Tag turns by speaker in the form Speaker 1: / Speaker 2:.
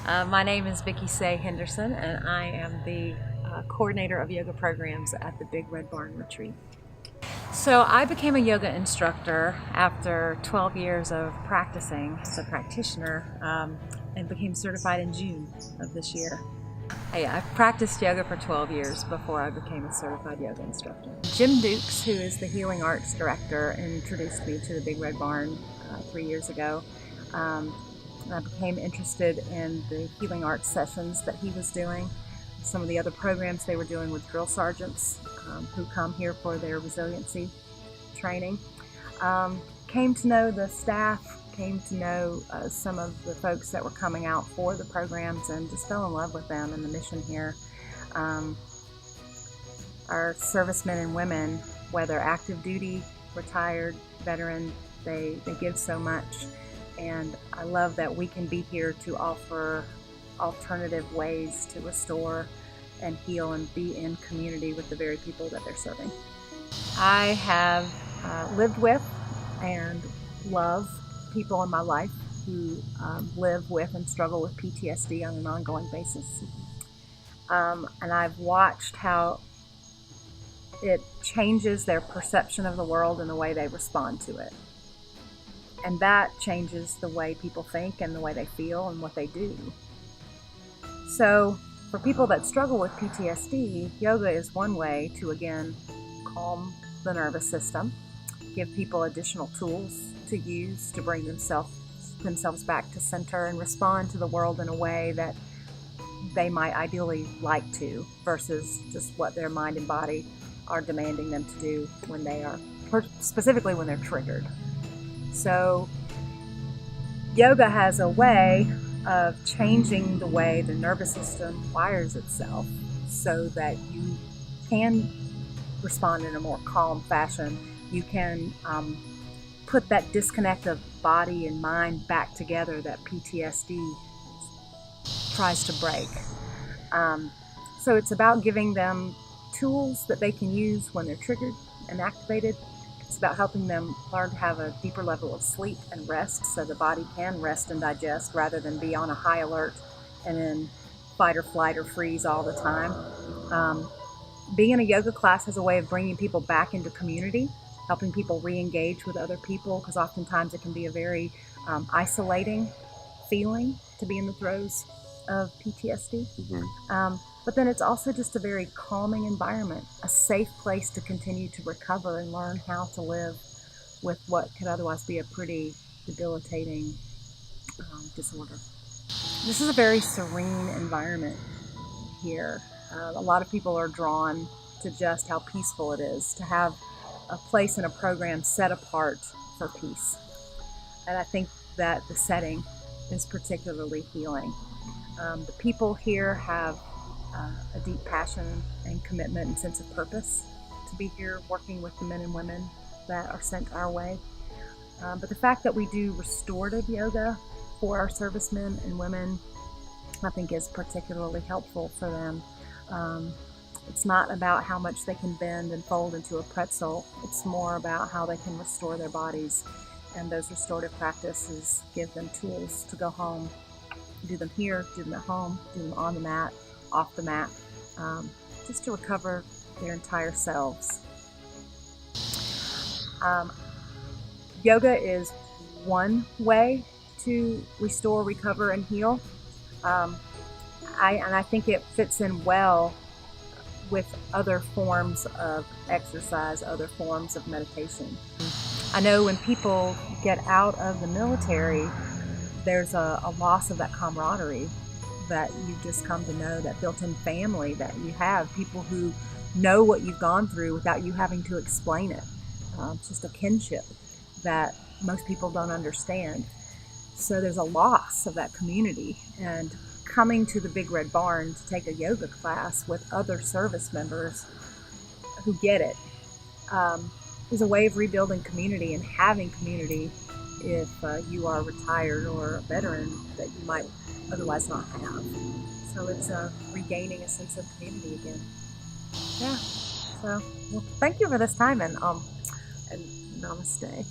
Speaker 1: My name is Vicky Saye Henderson, and I am the coordinator of yoga programs at the Big Red Barn Retreat. So I became a yoga instructor after 12 years of practicing as a practitioner and became certified in June of this year. I've practiced yoga for 12 years before I became a certified yoga instructor. Jim Dukes, who is the healing arts director, introduced me to the Big Red Barn 3 years ago. I became interested in the healing arts sessions that he was doing, some of the other programs they were doing with drill sergeants who come here for their resiliency training. Came to know the staff, came to know some of the folks that were coming out for the programs, and just fell in love with them and the mission here. Our servicemen and women, whether active duty, retired, veteran, they give so much. And I love that we can be here to offer alternative ways to restore and heal and be in community with the very people that they're serving. I have lived with and love people in my life who live with and struggle with PTSD on an ongoing basis. And I've watched how it changes their perception of the world and the way they respond to it. And that changes the way people think and the way they feel and what they do. So for people that struggle with PTSD, yoga is one way to, again, calm the nervous system, give people additional tools to use to bring themselves back to center and respond to the world in a way that they might ideally like to, versus just what their mind and body are demanding them to do when they are, specifically when they're triggered. So yoga has a way of changing the way the nervous system wires itself so that you can respond in a more calm fashion. You can put that disconnect of body and mind back together that PTSD tries to break. So it's about giving them tools that they can use when they're triggered and activated. It's about helping them learn to have a deeper level of sleep and rest so the body can rest and digest rather than be on a high alert and in fight or flight or freeze all the time. Being in a yoga class has a way of bringing people back into community, helping people re-engage with other people, because oftentimes it can be a very isolating feeling to be in the throes of PTSD. Mm-hmm. But then it's also just a very calming environment, a safe place to continue to recover and learn how to live with what could otherwise be a pretty debilitating disorder. This is a very serene environment here. A lot of people are drawn to just how peaceful it is to have a place and a program set apart for peace. And I think that the setting is particularly healing. The people here have a deep passion and commitment and sense of purpose to be here working with the men and women that are sent our way. But the fact that we do restorative yoga for our servicemen and women, I think, is particularly helpful for them. It's not about how much they can bend and fold into a pretzel. It's more about how they can restore their bodies. And those restorative practices give them tools to go home, do them here, do them at home, do them on the mat, off the mat, just to recover their entire selves. Yoga is one way to restore, recover, and heal. I think it fits in well with other forms of exercise, other forms of meditation. I know when people get out of the military, there's a loss of that camaraderie that you've just come to know, that built-in family that you have, people who know what you've gone through without you having to explain it. It's just a kinship that most people don't understand. So there's a loss of that community, and coming to the Big Red Barn to take a yoga class with other service members who get it is a way of rebuilding community and having community if you are retired or a veteran that you might otherwise not have. So it's regaining a sense of community again. Yeah. So, well, thank you for this time, and namaste.